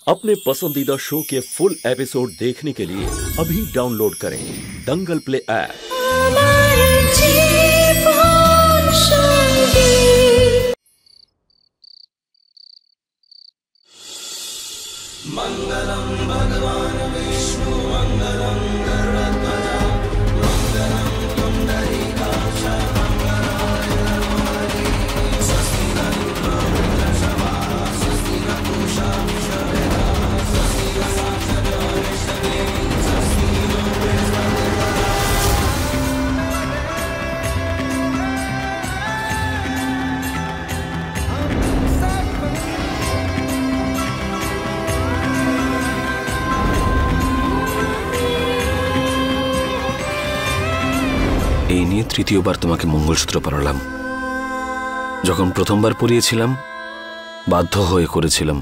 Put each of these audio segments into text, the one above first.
अपने पसंदीदा शो के फुल एपिसोड देखने के लिए अभी डाउनलोड करें दंगल प्ले ऐप। मंगलम भगवान विष्णु मंगलम गरुड़ध्वजा मंगलम पुंडरीकाक्ष मंगलाय हरि स्वस्ति न इंद्रो वृषभाः स्वस्ति न पूषा विश्ववेदाः स्वस्ति न साक्षरो ऋषभेः स्वस्ति नो बृहस्पतिर्दधातु। এই নিয়ে তৃতীয়বার তোমাকে মঙ্গলসূত্র পরালাম। যখন প্রথমবার পরিয়েছিলাম বাধ্য হয়ে করেছিলাম,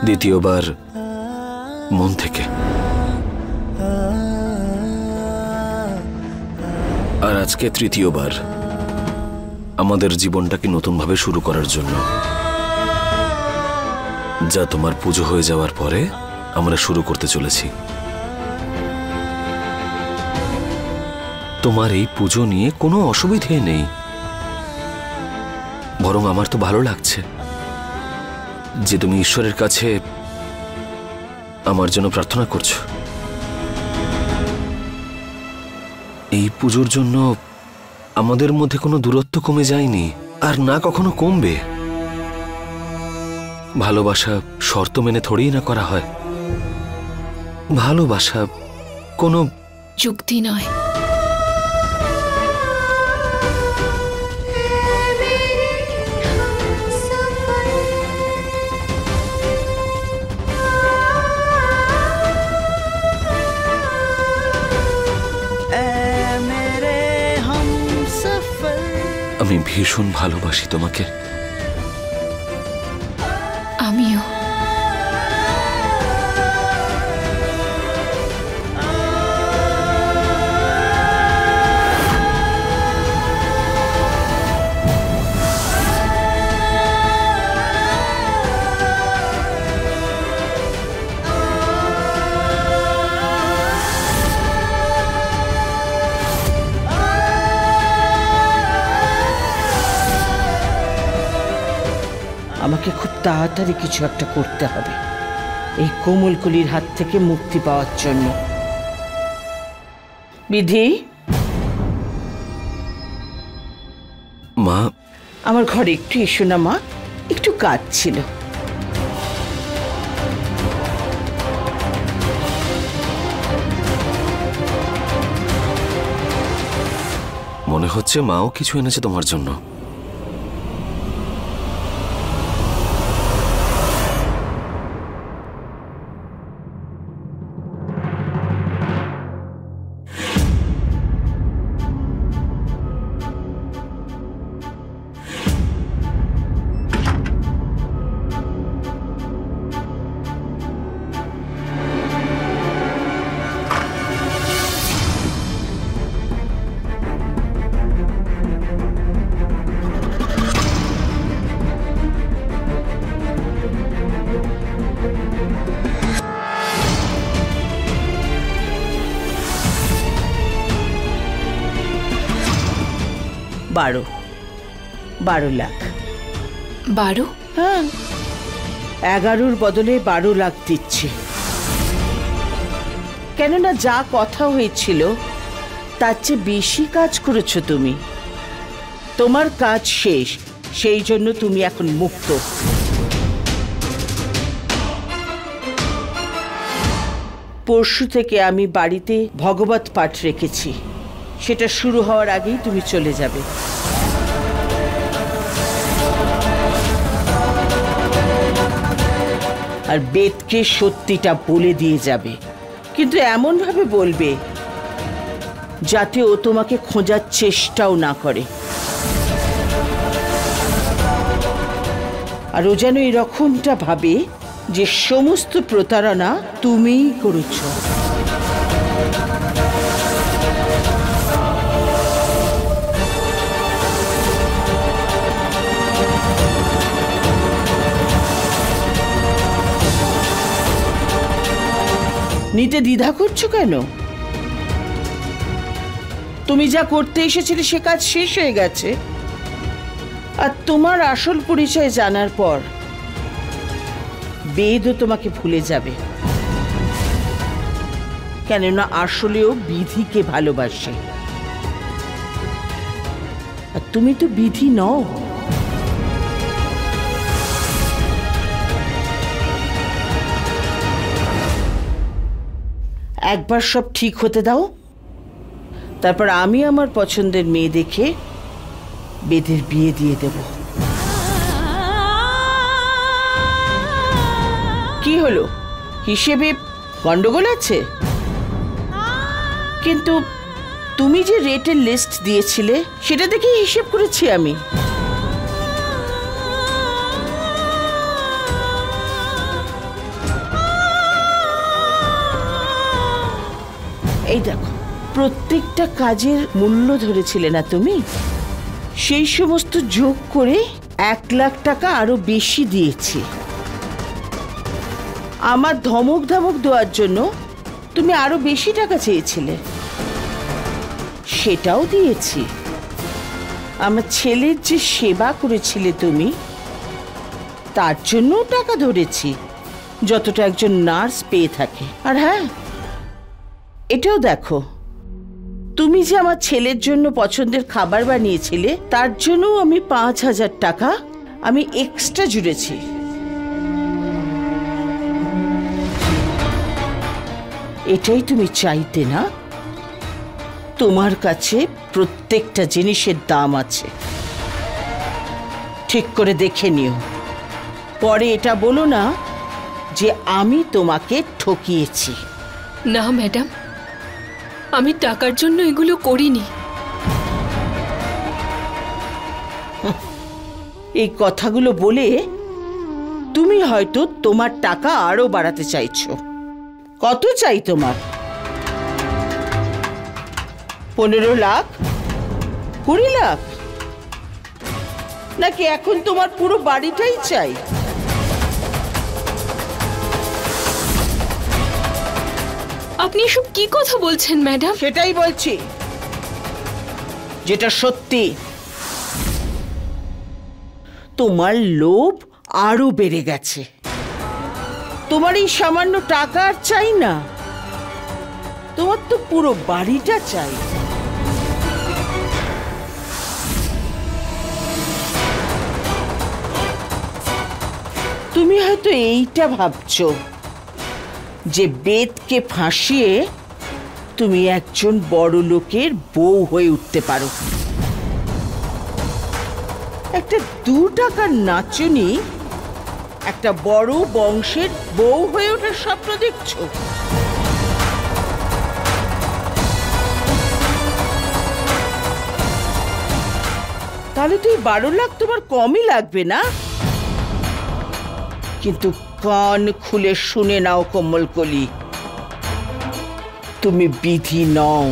দ্বিতীয়বার মন থেকে, আর আজকে তৃতীয়বার আমাদের জীবনটাকে নতুনভাবে শুরু করার জন্য, যা তোমার পুজো হয়ে যাওয়ার পরে আমরা শুরু করতে চলেছি। তোমার এই পুজো নিয়ে কোনো অসুবিধে নেই, বরং আমার তো ভালো লাগছে যে তুমি ঈশ্বরের কাছে আমার জন্য প্রার্থনা করছো। এই পুজোর জন্য আমাদের মধ্যে কোনো দূরত্ব কমে যায়নি, আর না কখনো কমবে। ভালোবাসা শর্ত মেনে থোড়েই না করা হয়। ভালোবাসা কোনো যুক্তি নয়। আমি ভীষণ ভালোবাসি তোমাকে। আমিও। আমাকে খুব তাড়াতাড়ি কিছু একটা করতে হবে এই কোমলকুলির হাত থেকে মুক্তি পাওয়ার জন্য। বিধি, মা আমার ঘরে একটু এসো না মা, একটু কাজ ছিল। মনে হচ্ছে মাও কিছু এনেছে তোমার জন্য। বারো 12 লাখ। 12? হ্যাঁ, 11-র বদলে 12 লাখ দিচ্ছি। কেননা যা কথা হয়েছিল তার চেয়ে বেশি কাজ করেছো তুমি। তোমার কাজ শেষ, সেই জন্য তুমি এখন মুক্ত। পরশু থেকে আমি বাড়িতে ভগবত পাঠ রেখেছি, সেটা শুরু হওয়ার আগেই তুমি চলে যাবে। আর বেদকে সত্যিটা বলে দিয়ে যাবে, কিন্তু এমন ভাবে বলবে যাতে ও তোমাকে খোঁজার চেষ্টাও না করে। আর ও যেন এরকমটা ভাবে যে সমস্ত প্রতারণা তুমিই করেছো। নিতে দ্বিধা করছো কেন? তুমি যা করতে এসেছিলে সে কাজ শেষ হয়ে গেছে। আর তোমার আসল পরিচয় জানার পর বেদও তোমাকে ভুলে যাবে, কেননা আসলেও বিধিকে ভালোবাসে। আর তুমি তো বিধি নও। একবার সব ঠিক হতে দাও, তারপর আমি আমার পছন্দের মেয়ে দেখে বেদের বিয়ে দিয়ে দেব। কি হলো, হিসেবে গন্ডগোল আছে? কিন্তু তুমি যে রেটের লিস্ট দিয়েছিলে সেটা দেখে হিসেব করেছি আমি। এই দেখো, প্রত্যেকটা কাজের মূল্য ধরেছিলে না তুমি? সেই সমস্ত যোগ করে 1 লাখ টাকা আরো বেশি দিয়েছি। আমার ধমক দেওয়ার জন্য তুমি আরো বেশি টাকা চেয়েছিলে, সেটাও দিয়েছি। আমার ছেলের যে সেবা করেছিলে তুমি, তার জন্যও টাকা ধরেছি, যতটা একজন নার্স পেয়ে থাকে। আর হ্যাঁ, এটাও দেখো, তুমি যে আমার ছেলের জন্য পছন্দের খাবার বানিয়েছিলে তার জন্য আমি 5,000 টাকা আমি এক্সট্রা জুড়েছি। এটাই তুমি চাইতে না? তোমার কাছে প্রত্যেকটা জিনিসের দাম আছে, ঠিক করে দেখে নিও। পরে এটা বলো না যে আমি তোমাকে ঠকিয়েছি। না ম্যাডাম, আমি টাকার জন্য এগুলো করিনি। এই কথাগুলো বলে তুমি হয়তো তোমার টাকা আরো বাড়াতে চাইছো। কত চাই তোমার? 15 লাখ, 20 লাখ, নাকি এখন তোমার পুরো বাড়িটাই চাই? আপনি এসব কি কথা বলছেন ম্যাডাম? সেটাই বলছি, যেটা সত্যি। তোমার লোভ আরো বেড়ে গেছে। তোমার এই সামান্য টাকা আর চাই না, তোমার তো পুরো বাড়িটা চাই। তুমি হয়তো এইটা ভাবছো যে বেদকে ফাঁসিয়ে তুমি একজন বড় লোকের বউ হয়ে উঠতে পারো। একটা 2 টাকার নাচুনি একটা বড় বংশের বউ হয়ে ওঠার স্বপ্ন দেখছো? তাহলে তুই 12 লাখ তোমার কমই লাগবে না? কিন্তু কান খুলে শুনে নাও কোমলকলি, তুমি বিধি নও,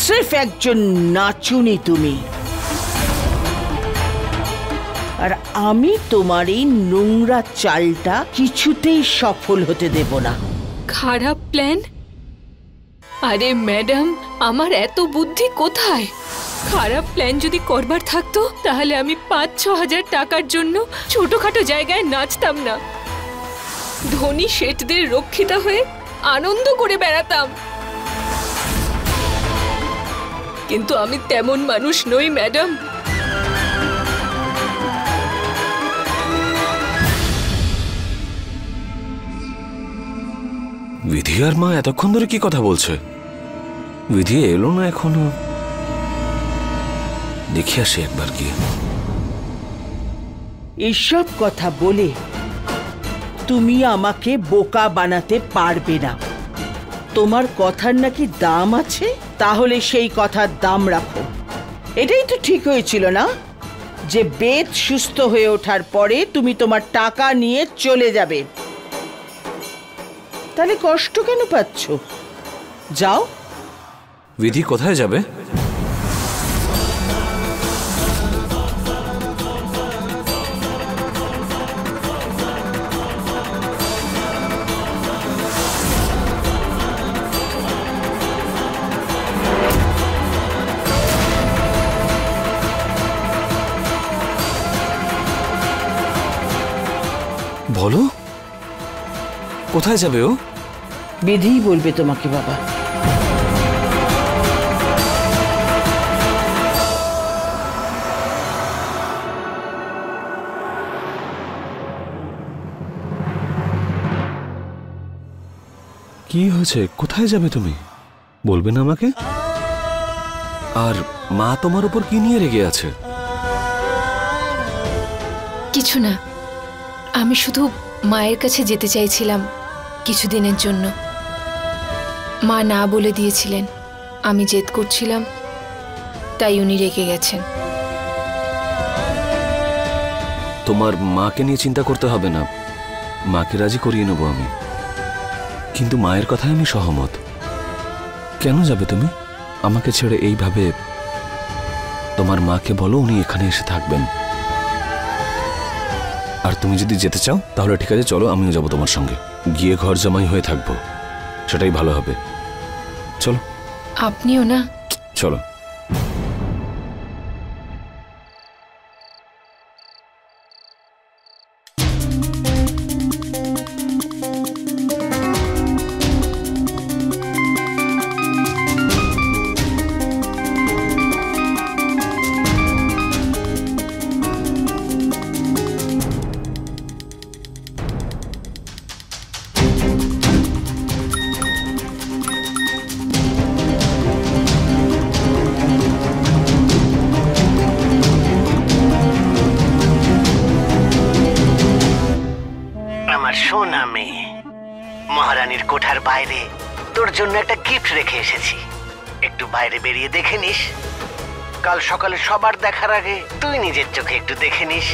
সির্ফ একজন নাচুনি তুমি। আর আমি তোমার এই নোংরা চালটা কিছুতেই সফল হতে দেব না। খারাপ প্ল্যান? আরে ম্যাডাম, আমার এত বুদ্ধি কোথায়? খারাপ প্ল্যান যদি করবার থাকতো তাহলে আমি 5-6 হাজার টাকার জন্য ছোটখাটো জায়গায় নাচতাম না, ধনী শেঠদের রক্ষিতা হয়ে আনন্দ করে বেড়াতাম। কিন্তু আমি তেমন মানুষ নই ম্যাডাম। বিধি আর মা এতক্ষণ ধরে কি কথা বলছে? বিধি এলো না এখনো, দেখি আসি একবার গিয়ে। এসব কথা বলে তুমি আমাকে বোকা বানাতে পারবে না। তোমার কথার নাকি দাম আছে, তাহলে সেই কথার দাম রাখো। এটাই তো ঠিক হয়েছিল না যে বেদ সুস্থ হয়ে ওঠার পরে তুমি তোমার টাকা নিয়ে চলে যাবে? তাহলে কষ্ট কেন পাচ্ছ? যাও। বিধি কোথায় যাবে? বলো, কোথায় যাবে ও? বিধিই বলবে তোমাকে বাবা। কি হয়েছে? কোথায় যাবে তুমি? বলবে না আমাকে? আর মা তোমার উপর কি নিয়ে রেগে আছে? কিছু না, আমি শুধু মায়ের কাছে যেতে চাইছিলাম কিছুদিনের জন্য। মা না বলে দিয়েছিলেন, আমি জেদ করছিলাম, তাই উনি রেগে গেছেন। তোমার মাকে নিয়ে চিন্তা করতে হবে না, মাকে রাজি করিয়ে নেব আমি। কিন্তু মায়ের কথায় আমি সহমত। কেন যাবে তুমি আমাকে ছেড়ে এইভাবে? তোমার মাকে বলো উনি এখানে এসে থাকবেন। আর তুমি যদি যেতে চাও তাহলে ঠিক আছে, চলো আমিও যাবো তোমার সঙ্গে। গিয়ে ঘর জামাই হয়ে থাকবো, সেটাই ভালো হবে। চলো। আপনিও না? চলো। সোনা মেয়ে, মহারানীর কোঠার বাইরে তোর জন্য একটা গিফট রেখে এসেছি। একটু বাইরে বেরিয়ে দেখে নিস। কাল সকালে সবার দেখার আগে তুই নিজের চোখে একটু দেখে নিস।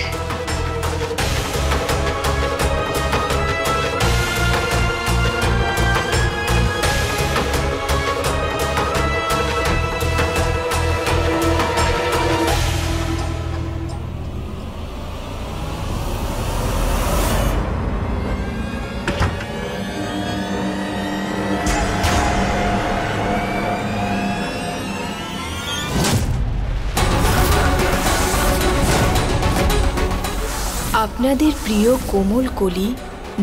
আপনাদের প্রিয় কোমল কলি,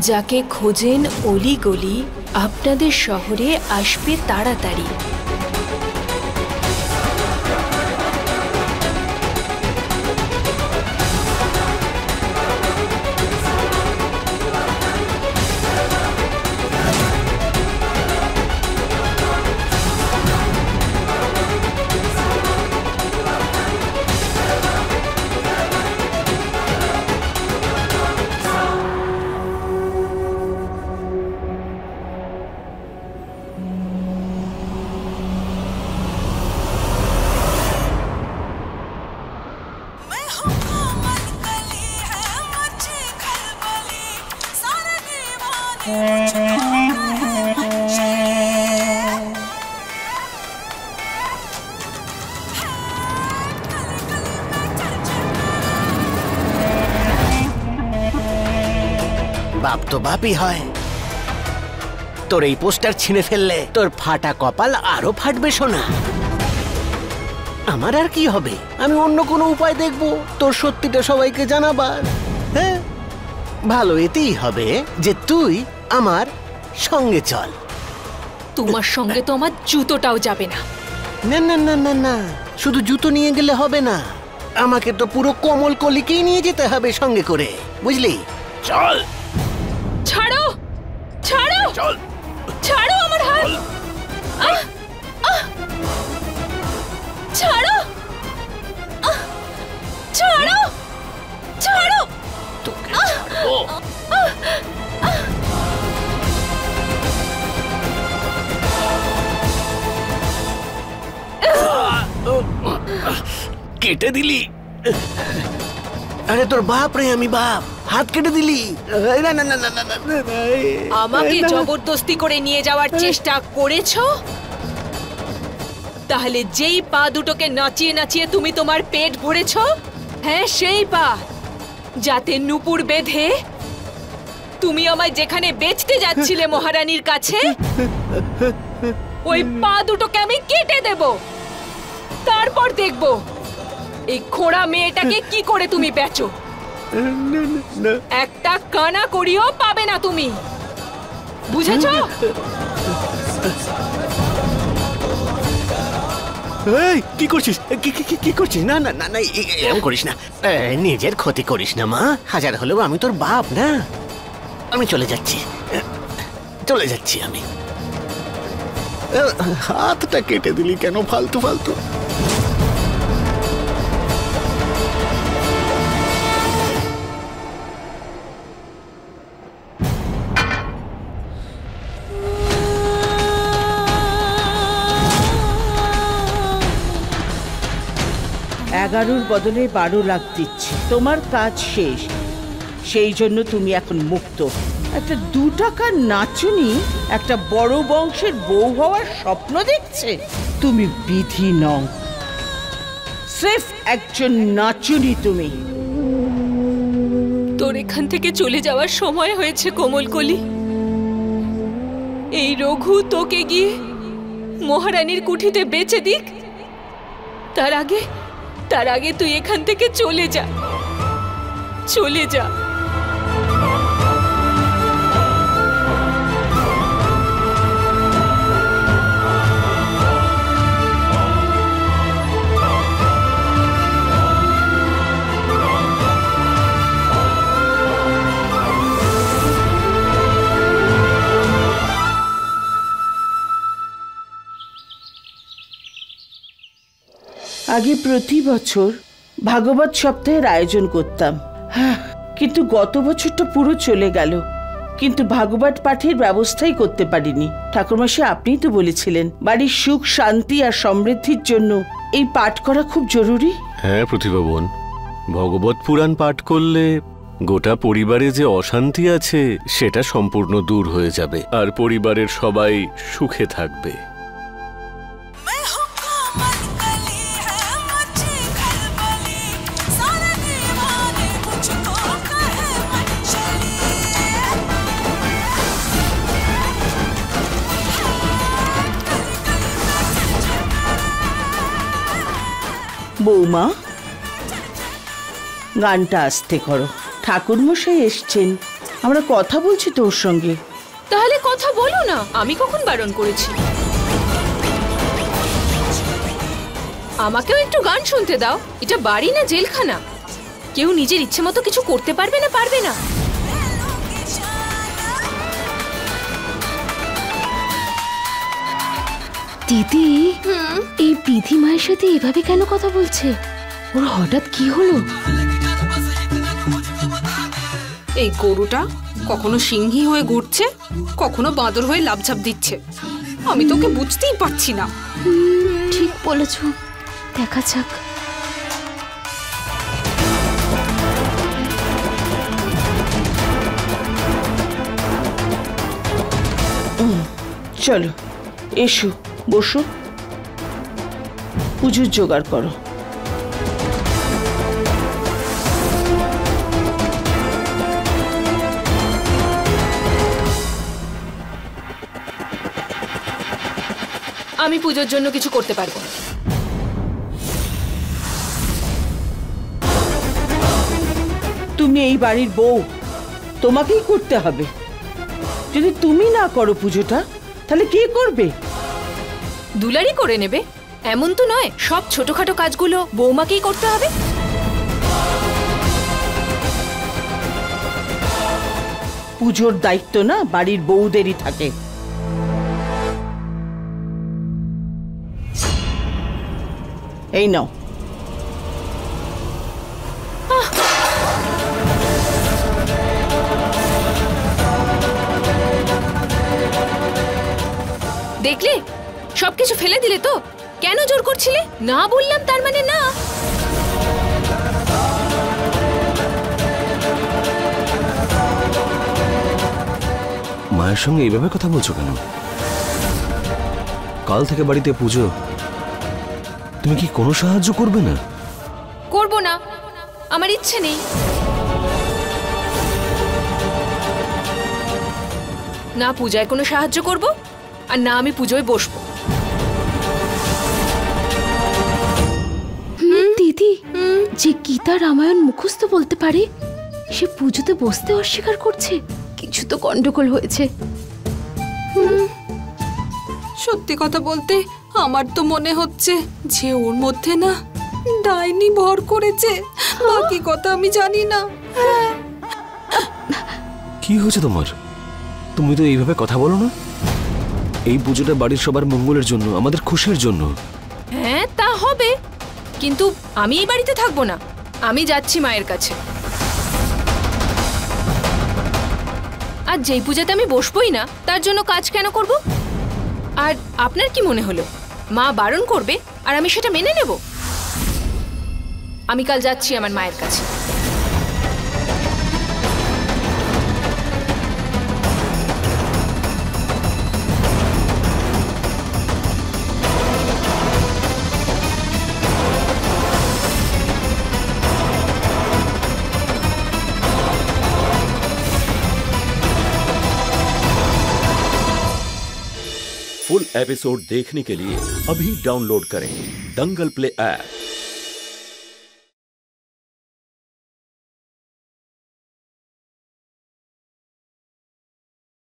যাকে খোঁজেন অলি গলি, আপনাদের শহরে আসবে তাড়াতাড়ি। বাপ তো বাপই হয়। তোর এই পোস্টার ছিঁড়ে ফেললে তোর ফাটা কপাল আরো ফাটবে সোনা। আমার আর কি হবে? আমি অন্য কোনো উপায় দেখব তোর সত্যিটা সবাইকে জানাবার। হ্যাঁ, ভালো এতেই হবে যে তুই আমার সঙ্গে চল। তোমার সঙ্গে তো আমার জুতোটাও যাবে না। না না না না না, শুধু জুতো নিয়ে গেলে হবে না, আমাকে তো পুরো কোমল কলিকেই নিয়ে যেতে হবে সঙ্গে করে, বুঝলি? চল। ছাড়ো, ছাড়ো, চল, ছাড়ো আমার হাত। ছাড়ো, ছাড়ো, ছাড়ো। তোকে ছাড়বো। কেটে দিলি? আরে তোর বাপ রে, আমি বাপ, হাত কেটে দিলি? না না না না না, আমাকে জবরদস্তি করে নিয়ে যাওয়ার চেষ্টা করেছো? তাহলে যেই পা দুটোকে নাচিয়ে নাচিয়ে তুমি তোমার পেট ভরেছো, হ্যাঁ সেই পা, যাতে নুপুর বেঁধে তুমি আমায় যেখানে বেচতে যাচ্ছিলে মহারানীর কাছে, ওই পা দুটোকে আমি কেটে দেব। তারপর দেখব এই খোঁড়া মেয়েটাকে কি করে তুমি বেচো। একটা কানা করিও পাবে না তুমি, বুঝেছো? এই কি করছিস? কি করছিস? না না না না, এরকম করিস না। নিজের ক্ষতি করিস না মা। হাজার হলেও আমি তোর বাপ না। আমি চলে যাচ্ছি আমি। হাতটা কেটে দিলি কেন ফালতু ফালতু? এগারোর বদলে 12 লাখ দিচ্ছি। তোমার কাজ শেষ, সেই জন্য তুমি এখন মুক্ত। একটা 2 টাকার নাচুনি একটা বড় বংশের বউ হওয়ার স্বপ্ন দেখছে? তুমি বিধি নও, স্রেফ একজন নাচুনি তুমি। তোর এখান থেকে চলে যাওয়ার সময় হয়েছে কোমলকলি। এই রঘু তোকে গিয়ে মহারানীর কুঠিতে বেচে দিক, তার আগে তুই এখান থেকে চলে যা। আগে প্রতি বছর ভাগবত সপ্তাহের আয়োজন করতাম, হ্যাঁ, কিন্তু গত বছরটা পুরো চলে গেল। কিন্তু ভাগবত পাঠের ব্যবস্থাই করতে পারিনি। ঠাকুরমশাই, আপনিই তো বলেছিলেন বাড়ির সুখ শান্তি আর সমৃদ্ধির জন্য এই পাঠ করা খুব জরুরি। হ্যাঁ প্রতিভা বোন, ভগবত পুরাণ পাঠ করলে গোটা পরিবারে যে অশান্তি আছে সেটা সম্পূর্ণ দূর হয়ে যাবে আর পরিবারের সবাই সুখে থাকবে। বৌমা, গানটা আস্তে করো। ঠাকুরমশাই এসছেন, আমরা কথা বলছি তোর সঙ্গে। তাহলে কথা বলো না, আমি কখন বারণ করেছি? আমাকেও একটু গান শুনতে দাও। এটা বাড়ি না জেলখানা? কেউ নিজের ইচ্ছে মতো কিছু করতে পারবে না? দিদি, এই বিধি মায়ের সাথে এভাবে কেন কথা বলছে? ওর হঠাৎ কি হলো? এই গরুটা কখনো সিংহী হয়ে ঘুরছে, কখনো বাঁদর হয়ে লাফঝাপ দিচ্ছে। আমি তোকে বুঝতেই পারছি না। ঠিক বলেছ, দেখা যাক। চলো, এসো, বসো, পুজোর জোগাড় করো। আমি পুজোর জন্য কিছু করতে পারবো না। তুমি এই বাড়ির বউ, তোমাকেই করতে হবে। যদি তুমি না করো পুজোটা, তাহলে কে করবে? দুলারি করে নেবে এমন তো নয়। সব ছোটখাটো কাজগুলো বৌমাকেই করতে হবে। পুজোর দায়িত্ব না বাড়ির বউদেরই থাকে। এই নাও। দেখলে, সবকিছু ফেলে দিলে তো? কেন জোর করছিলে? না বললাম তার মানে না। মায়ের সঙ্গে এইভাবে কথা বলছো কেন? কাল থেকে বাড়িতে পুজো, তুমি কি কোনো সাহায্য করবে না? করব না, আমার ইচ্ছে নেই। না পূজায় কোনো সাহায্য করব, আর না আমি পুজোয় বসবো। দিদি, যে গীতা রামায়ণ মুখস্থ বলতে পারে সে পুজোতে বসতে অস্বীকার করছে। কিছু তো গন্ডগোল হয়েছে। সত্যি কথা বলতে আমার তো মনে হচ্ছে যে ওর মধ্যে না ডাইনি ভর করেছে। বাকি কথা আমি জানি না। কি হয়েছে তোমার? তুমি তো এইভাবে কথা বলো না। এই পুজোটা বাড়ির সবার মঙ্গলের জন্য, আমাদের খুশির জন্য। হ্যাঁ তা হবে, কিন্তু আমি এই বাড়িতে থাকবো না। আমি যাচ্ছি মায়ের কাছে। আর যেই পূজাতে আমি বসবোই না তার জন্য কাজ কেন করব? আর আপনার কি মনে হলো মা বারণ করবে আর আমি সেটা মেনে নেব? আমি কাল যাচ্ছি আমার মায়ের কাছে। फुल एपिसोड देखने के लिए अभी डाउनलोड करें दंगल प्ले ऐप।